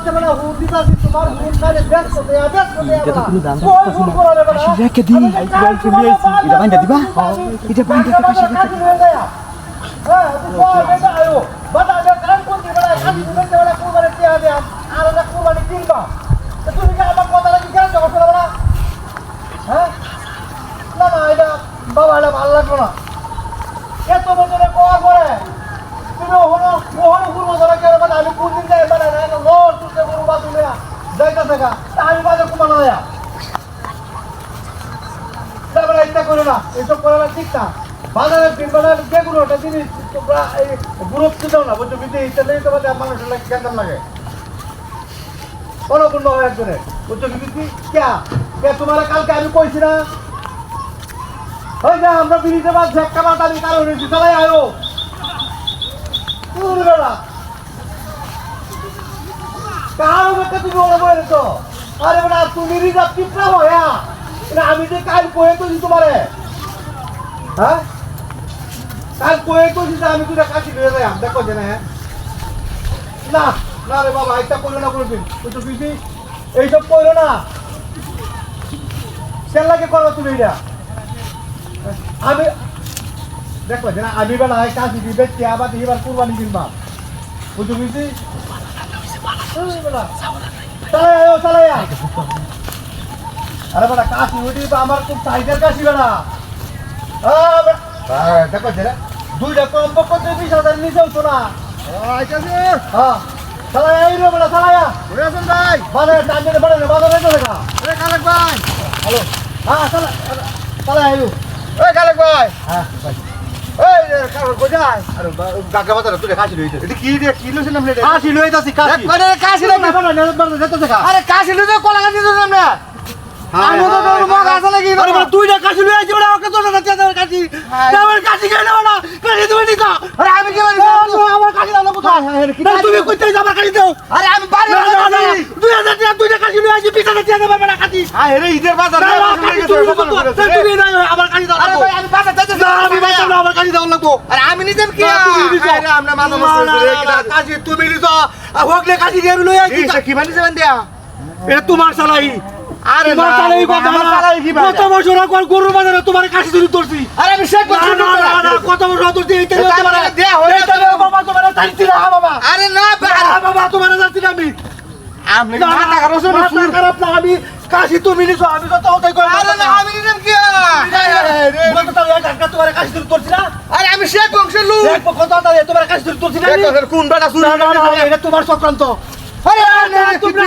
হচ্ছে মানে হুন দিতাছি তোমার হুন খাইলে ব্যস্ত দেয়া এটা তো কোনো দাম কই হুন করে রে বেটা কাশি রেখে দিই এটা বাইন্দা দিবা এটা বাইন্দা কাশি রেখে হ্যাঁ তুই কই বেটা আয়ো বাটা দে কান কোন দিবা খালি দিবে বেটা কুরবানি টিয়া দে আর না কুরবানি কিনবা তো তুমি কি আমার কথা লাগি কেন করছ না হ্যাঁ না না এটা বাবা এটা ভালো লাগলো না এত বছরে কোয়া করে তুমি ওহনো কুরবানি ধরে কেন মানে আমি কোন দিন যাই মানে না লোর তুই কুরবা তুমি যাইতা থাকা আমি বাজার কুমানো না তারপরে এটা করো না এসব করা ঠিক না বাজারে কিনবারের বেগুন ওটা জিনিস তোমরা এই গুরুত্ব দাও না বুঝছো বিধি এটা নেই তোমাদের মানুষের লাগে কেমন লাগে অনুপূর্ণ হয়ে একজনে বুঝছো বিধি কে তোমার কালকে আমি কইছি না ওই যে আমরা বিড়িতে বাদ ঝেক্কা বাদ আমি কারো হয়েছি চালাই আয়ো না কারো একটা তুমি ওরা বলে তো আরে বেটা তুমি রিজার্ভ চিত্রা হয়া আমি যে কাল কয়ে তো তোমারে হ্যাঁ কাল কয়ে তো আমি দুটা কাশি ধরে যাই দেখো যে না না না রে বাবা এটা করলো না কোনোদিন বুঝছো বিধি এইসব করলো না সেল্লাকে করো তুমি এটা আমি দেখো যে না আমি বেলা কাশি দিবে আবার এবার কুরবানি কিনবা বুঝছো বিধি চালাই আয়ো চালাই আরে বেটা কাশি উঠি আমার খুব চাহিদার কাশি বেটা দেখো ছেলে দুইটা কম পক্ষ 20,000 নিচেও তো না হ্যাঁ চালাই আই রে বেটা চালাই ভাই বাজারে টানতে পারে না বাজারে তো দেখা কালেক ভাই হ্যালো হ্যাঁ চালাই আইলু ওই কালেক ভাই হ্যাঁ ভাই ওই কালেক কোথায় আরে গাগা বাজারে তুই কাশি লইতে এটা কি রে কি লইছ নাম রে কাশি লইতাছি কাশি আরে কাশি লই না না বাজারে যেতে দেখা আরে কাশি লইতে কলা কাশি দিছ না আমি তো তোর মুখ আসা লাগি আরে বড় তুই না কাশি লই আইছি বড় ওকে তোর না চেতা কাশি আমার কাশি কেন না কাশি তুমি নিতা আরে আমি কি বলি আমার কাশি দাও না কোথায় তুমি কইতে আমার কাশি দাও আরে আমি পারি না 2000 টাকা তুই না কাশি লই আইছি 20,000 টাকা দেব না কাশি আরে রে ঈদের বাজার তুমি না আমার কাশি দাও আরে ভাই আমি বাজার যাইতে না আমি বাজার না আমার কাশি দাও লাগবো আরে আমি নিতেম কি আরে আমরা মাথা মারছি কাশি তুমি নিতা হোকলে কাশি দিয়ে লই আইছি কি বানি যাবেন দিয়া এটা তোমার সালাই আরে না চালাই কথা না চালাই কি ভাই কত বছর আগে গরু বাজারে তোমার কাশি ধরে ধরছি আরে আমি শেখ করছি না কত বছর ধরছি এইটা তোমার দেয়া হয়ে যাবে বাবা তোমার জানতি না বাবা আরে না বাবা তোমার জানতি না আমি মাথা খারাপ না খারাপ না আমি কাশি তুমি নিছো আমি তো তাই কই আরে না আমি নিলাম কি রে বল তো এই টাকা তোমার কাশি ধরে ধরছি না আরে আমি শেখ বংশের লোক শেখ কথা তোমার কাশি ধরে ধরছি না কোন বেটা শুন না এটা তোমার চক্রান্ত আরে না তুমি